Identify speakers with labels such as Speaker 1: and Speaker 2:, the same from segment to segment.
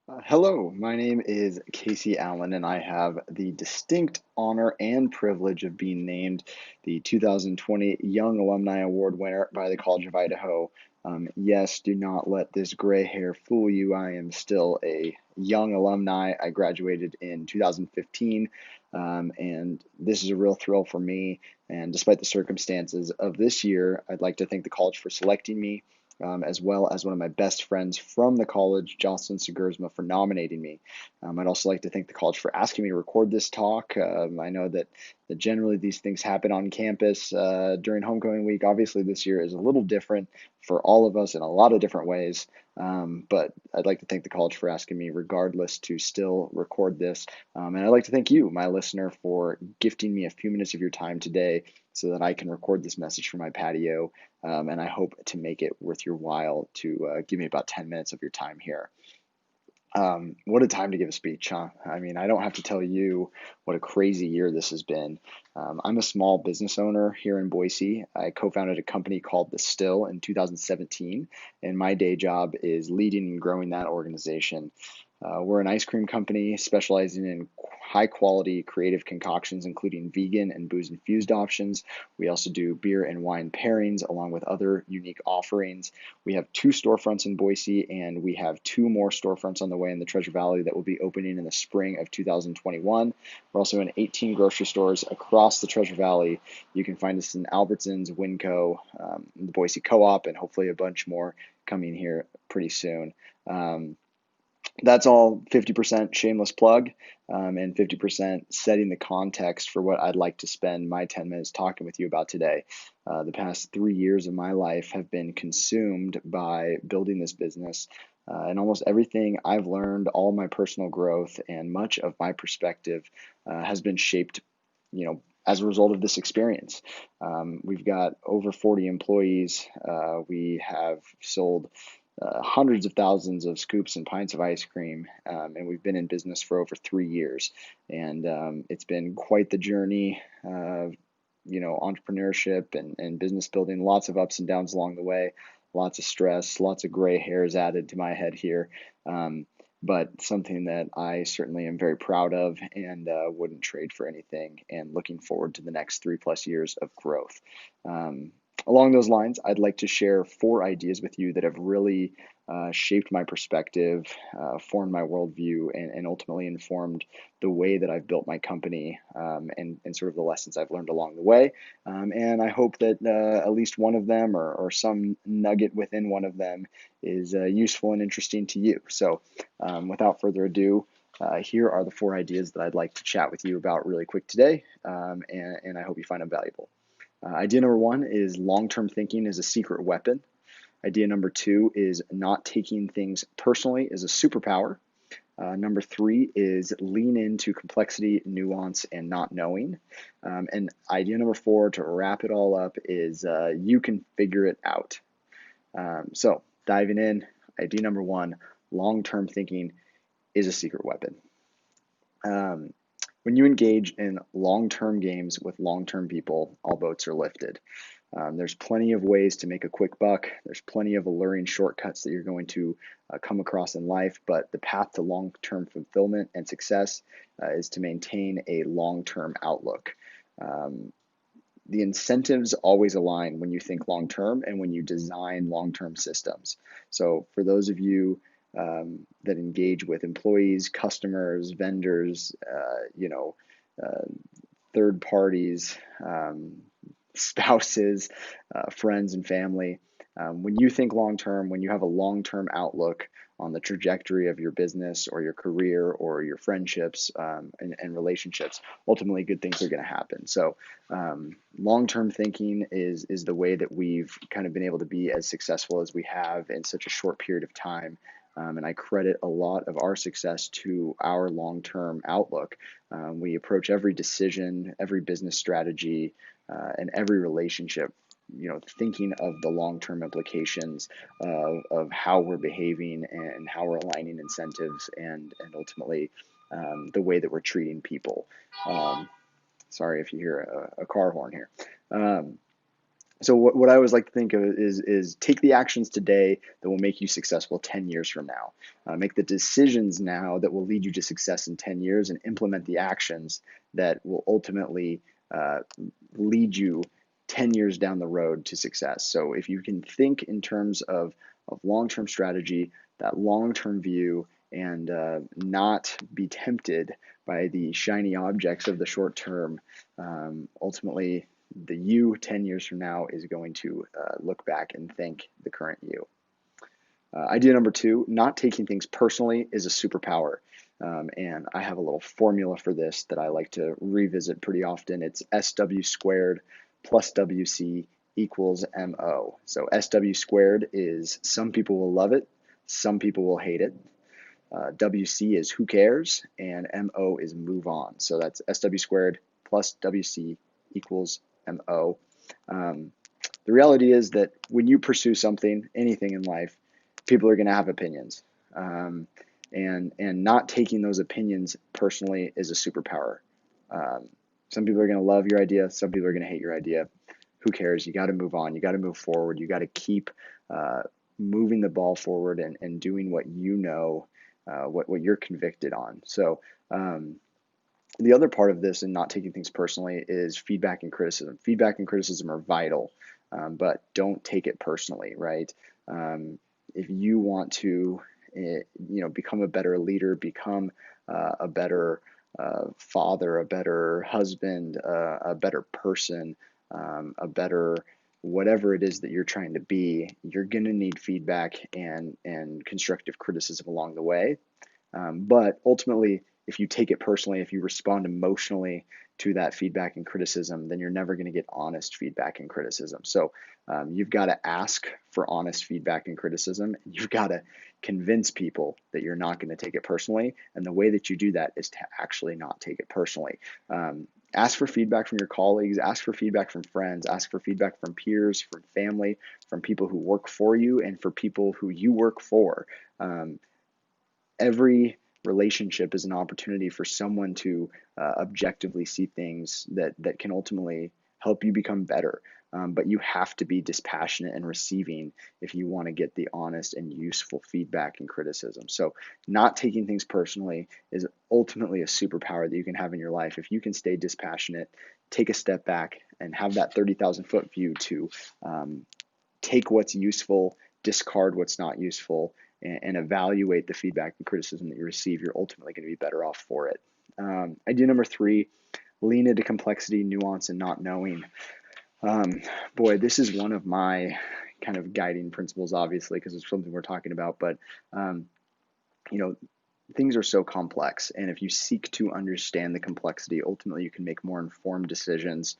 Speaker 1: Hello, my name is Kasey Allen, and I have the distinct honor and privilege of being named the 2020 Young Alumni Award winner by the College of Idaho. Yes, do not let this gray hair fool you. I am still a young alumni. I graduated in 2015, and this is a real thrill for me. And despite the circumstances of this year, I'd like to thank the college for selecting me as well as one of my best friends from the college, Jocelyn Segursma, for nominating me. I'd also like to thank the college for asking me to record this talk. I know that generally these things happen on campus during homecoming week. Obviously, this year is a little different for all of us in a lot of different ways. But I'd like to thank the college for asking me, regardless, to still record this. And I'd like to thank you, my listener, for gifting me a few minutes of your time today so that I can record this message from my patio. And I hope to make it worth your while to give me about 10 minutes of your time here. What a time to give a speech, huh? I mean, I don't have to tell you what a crazy year this has been. I'm a small business owner here in Boise. I co-founded a company called The Still in 2017, and my day job is leading and growing that organization. We're an ice cream company specializing in high quality creative concoctions, including vegan and booze infused options. We also do beer and wine pairings along with other unique offerings. We have two storefronts in Boise, and we have two more storefronts on the way in the Treasure Valley that will be opening in the spring of 2021. We're also in 18 grocery stores across the Treasure Valley. You can find us in Albertsons, Winco, the Boise Co-op, and hopefully a bunch more coming here pretty soon. That's all 50% shameless plug, and 50% setting the context for what I'd like to spend my 10 minutes talking with you about today. The past 3 years of my life have been consumed by building this business, and almost everything I've learned, all my personal growth, and much of my perspective has been shaped, as a result of this experience. We've got over 40 employees. We have sold hundreds of thousands of scoops and pints of ice cream, and we've been in business for over 3 years. And it's been quite the journey, entrepreneurship and business building, lots of ups and downs along the way, lots of stress, lots of gray hairs added to my head here. But something that I certainly am very proud of and wouldn't trade for anything, and looking forward to the next 3+ years of growth. Along those lines, I'd like to share 4 ideas with you that have really shaped my perspective, formed my worldview, and ultimately informed the way that I've built my company, and sort of the lessons I've learned along the way. And I hope that at least one of them, or some nugget within one of them, is useful and interesting to you. So without further ado, here are the 4 ideas that I'd like to chat with you about really quick today, and I hope you find them valuable. Idea number 1 is long-term thinking is a secret weapon. Idea number 2 is not taking things personally is a superpower. Number 3 is lean into complexity, nuance, and not knowing. And idea number 4, to wrap it all up, is you can figure it out. So diving in, idea number 1, long-term thinking is a secret weapon. When you engage in long-term games with long-term people, all boats are lifted. There's plenty of ways to make a quick buck. There's plenty of alluring shortcuts that you're going to come across in life, but the path to long-term fulfillment and success is to maintain a long-term outlook. The incentives always align when you think long-term and when you design long-term systems. So for those of you that engage with employees, customers, vendors, third parties, spouses, friends, and family. When you think long term, when you have a long term outlook on the trajectory of your business or your career or your friendships, and relationships, ultimately good things are going to happen. So long term thinking is the way that we've kind of been able to be as successful as we have in such a short period of time. And I credit a lot of our success to our long-term outlook. We approach every decision, every business strategy, and every relationship, thinking of the long-term implications of how we're behaving and how we're aligning incentives, and ultimately the way that we're treating people. Sorry if you hear a car horn here. So what I always like to think of is take the actions today that will make you successful 10 years from now. Make the decisions now that will lead you to success in 10 years, and implement the actions that will ultimately uh, lead you 10 years down the road to success. So if you can think in terms of long-term strategy, that long-term view, and not be tempted by the shiny objects of the short term, ultimately the you 10 years from now is going to look back and thank the current you. Idea number two, not taking things personally is a superpower. And I have a little formula for this that I like to revisit pretty often. It's SW squared plus WC equals MO. So SW squared is some people will love it, some people will hate it. WC is who cares, and MO is move on. So that's SW squared plus WC equals MO. Um, the reality is that when you pursue something, anything in life, people are going to have opinions. Um, and not taking those opinions personally is a superpower. Um, some people are going to love your idea. Some people are going to hate your idea. Who cares? You got to move on. You got to move forward. You got to keep uh, moving the ball forward, and doing what you know, what you're convicted on. So the other part of this and not taking things personally is feedback and criticism. Feedback and criticism are vital, but don't take it personally, right? If you want to, become a better leader, become a better father, a better husband, a better person, a better whatever it is that you're trying to be, you're going to need feedback and constructive criticism along the way. But ultimately, if you take it personally, if you respond emotionally to that feedback and criticism, then you're never going to get honest feedback and criticism. So you've got to ask for honest feedback and criticism. And you've got to convince people that you're not going to take it personally. And the way that you do that is to actually not take it personally. Ask for feedback from your colleagues, ask for feedback from friends, ask for feedback from peers, from family, from people who work for you, and for people who you work for. Every relationship is an opportunity for someone to objectively see things that can ultimately help you become better. But you have to be dispassionate and receiving if you want to get the honest and useful feedback and criticism. So, not taking things personally is ultimately a superpower that you can have in your life. If you can stay dispassionate, take a step back, and have that 30,000-foot view to take what's useful, discard what's not useful, and evaluate the feedback and criticism that you receive, you're ultimately going to be better off for it. Idea number three, lean into complexity, nuance, and not knowing. Boy, this is one of my kind of guiding principles, obviously, because it's something we're talking about. But, um, you know, things are so complex, and if you seek to understand the complexity, ultimately you can make more informed decisions.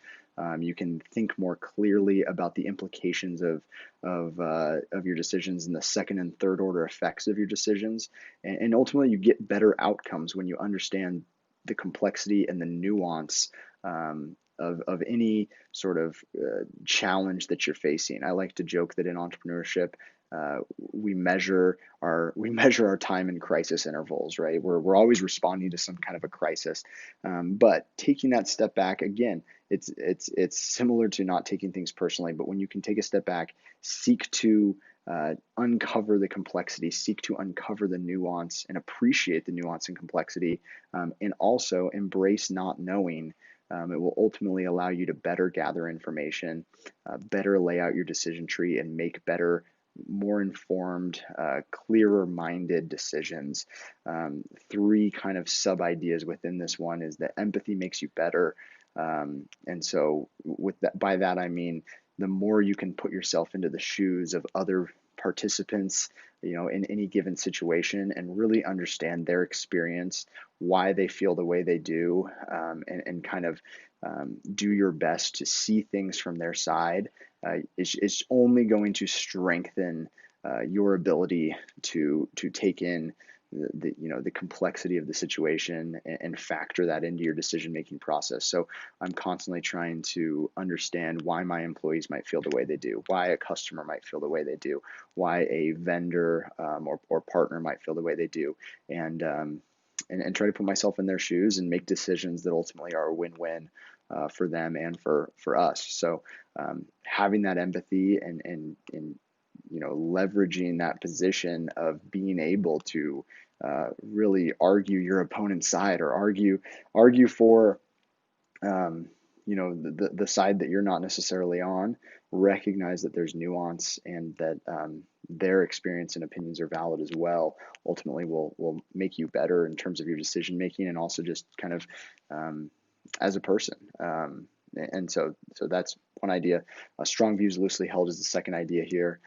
Speaker 1: You can think more clearly about the implications of your decisions and the second and third order effects of your decisions, and ultimately you get better outcomes when you understand the complexity and the nuance of any sort of challenge that you're facing. I like to joke that in entrepreneurship, we measure our time in crisis intervals, right? We're always responding to some kind of a crisis, but taking that step back again, it's similar to not taking things personally. But when you can take a step back, seek to uncover the complexity, seek to uncover the nuance, and appreciate the nuance and complexity, and also embrace not knowing. It will ultimately allow you to better gather information, better lay out your decision tree, and make better, more informed, clearer minded decisions. Three kind of sub ideas within this one is that empathy makes you better. And so with that, by that I mean the more you can put yourself into the shoes of other participants, in any given situation, and really understand their experience, why they feel the way they do, and kind of do your best to see things from their side, is only going to strengthen your ability to take in the complexity of the situation, and factor that into your decision making process. So I'm constantly trying to understand why my employees might feel the way they do, why a customer might feel the way they do, why a vendor or partner might feel the way they do, and try to put myself in their shoes and make decisions that ultimately are a win-win for them and for us. So having that empathy and leveraging that position of being able to really argue your opponent's side, or argue for the side that you're not necessarily on. Recognize that there's nuance, and that their experience and opinions are valid as well. Ultimately will make you better in terms of your decision making, and also just kind of as a person. And so that's one idea. Strong views loosely held is the second idea here.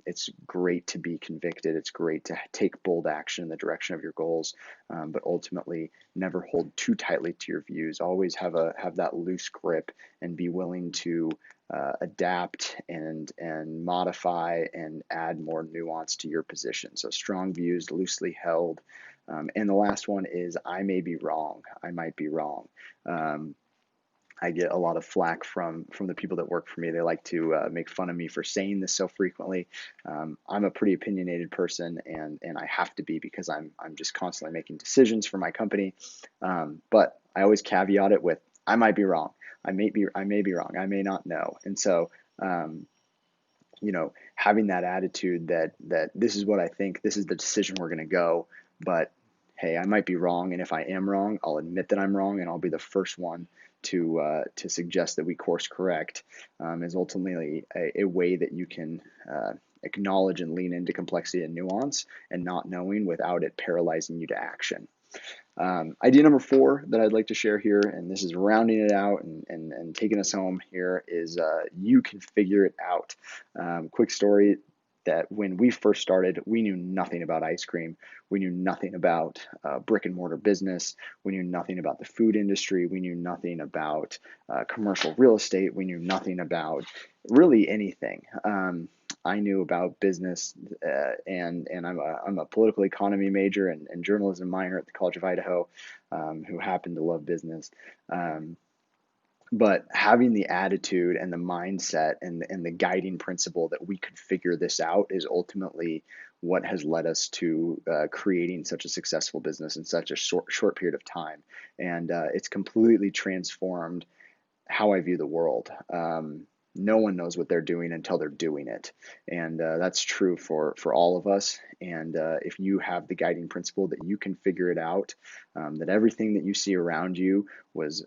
Speaker 1: It's great to be convicted. It's great to take bold action in the direction of your goals, but ultimately never hold too tightly to your views. Always have that loose grip, and be willing to adapt and modify and add more nuance to your position. So strong views, loosely held. And the last one is I may be wrong. I might be wrong. I get a lot of flack from the people that work for me. They like to make fun of me for saying this so frequently. I'm a pretty opinionated person, and I have to be, because I'm just constantly making decisions for my company. But I always caveat it with I might be wrong. I may be wrong. I may not know. And so having that attitude that this is what I think, this is the decision we're going to go, but hey, I might be wrong, and if I am wrong, I'll admit that I'm wrong, and I'll be the first one to suggest that we course correct, is ultimately a way that you can acknowledge and lean into complexity and nuance, and not knowing without it paralyzing you to action. Idea number 4 that I'd like to share here, and this is rounding it out and taking us home here, is you can figure it out. Quick story, that when we first started, we knew nothing about ice cream. We knew nothing about brick and mortar business. We knew nothing about the food industry. We knew nothing about commercial real estate. We knew nothing about really anything. I knew about business, and I'm a political economy major and journalism minor at the College of Idaho, who happen to love business. But having the attitude and the mindset and the guiding principle that we could figure this out is ultimately what has led us to creating such a successful business in such a short period of time. And it's completely transformed how I view the world. No one knows what they're doing until they're doing it. And that's true for all of us. And if you have the guiding principle that you can figure it out, that everything that you see around you was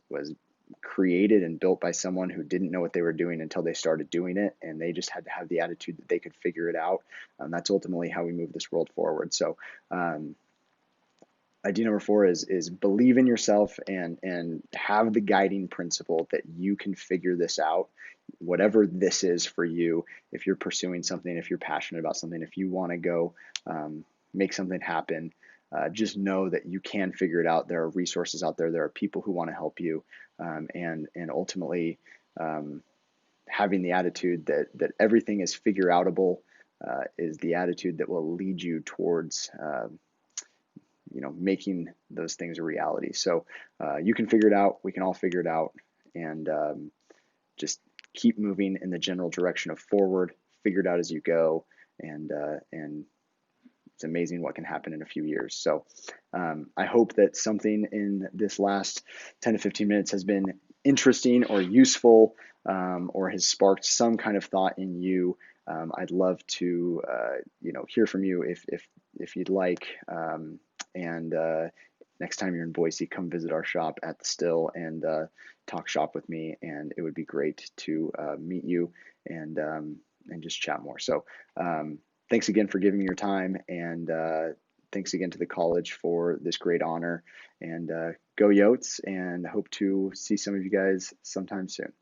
Speaker 1: created and built by someone who didn't know what they were doing until they started doing it, and they just had to have the attitude that they could figure it out. That's ultimately how we move this world forward. So idea number 4 is believe in yourself, and have the guiding principle that you can figure this out, whatever this is for you. If you're pursuing something, if you're passionate about something, if you want to go make something happen, just know that you can figure it out. There are resources out there. There are people who want to help you, and ultimately having the attitude that everything is figure outable is the attitude that will lead you towards making those things a reality. So you can figure it out. We can all figure it out, and just keep moving in the general direction of forward. Figure it out as you go, and it's amazing what can happen in a few years. So I hope that something in this last 10 to 15 minutes has been interesting or useful, or has sparked some kind of thought in you. I'd love to hear from you if you'd like. And next time you're in Boise, come visit our shop at the Still and talk shop with me. And it would be great to meet you and just chat more. So thanks again for giving me your time, and thanks again to the college for this great honor. And go Yotes, and hope to see some of you guys sometime soon.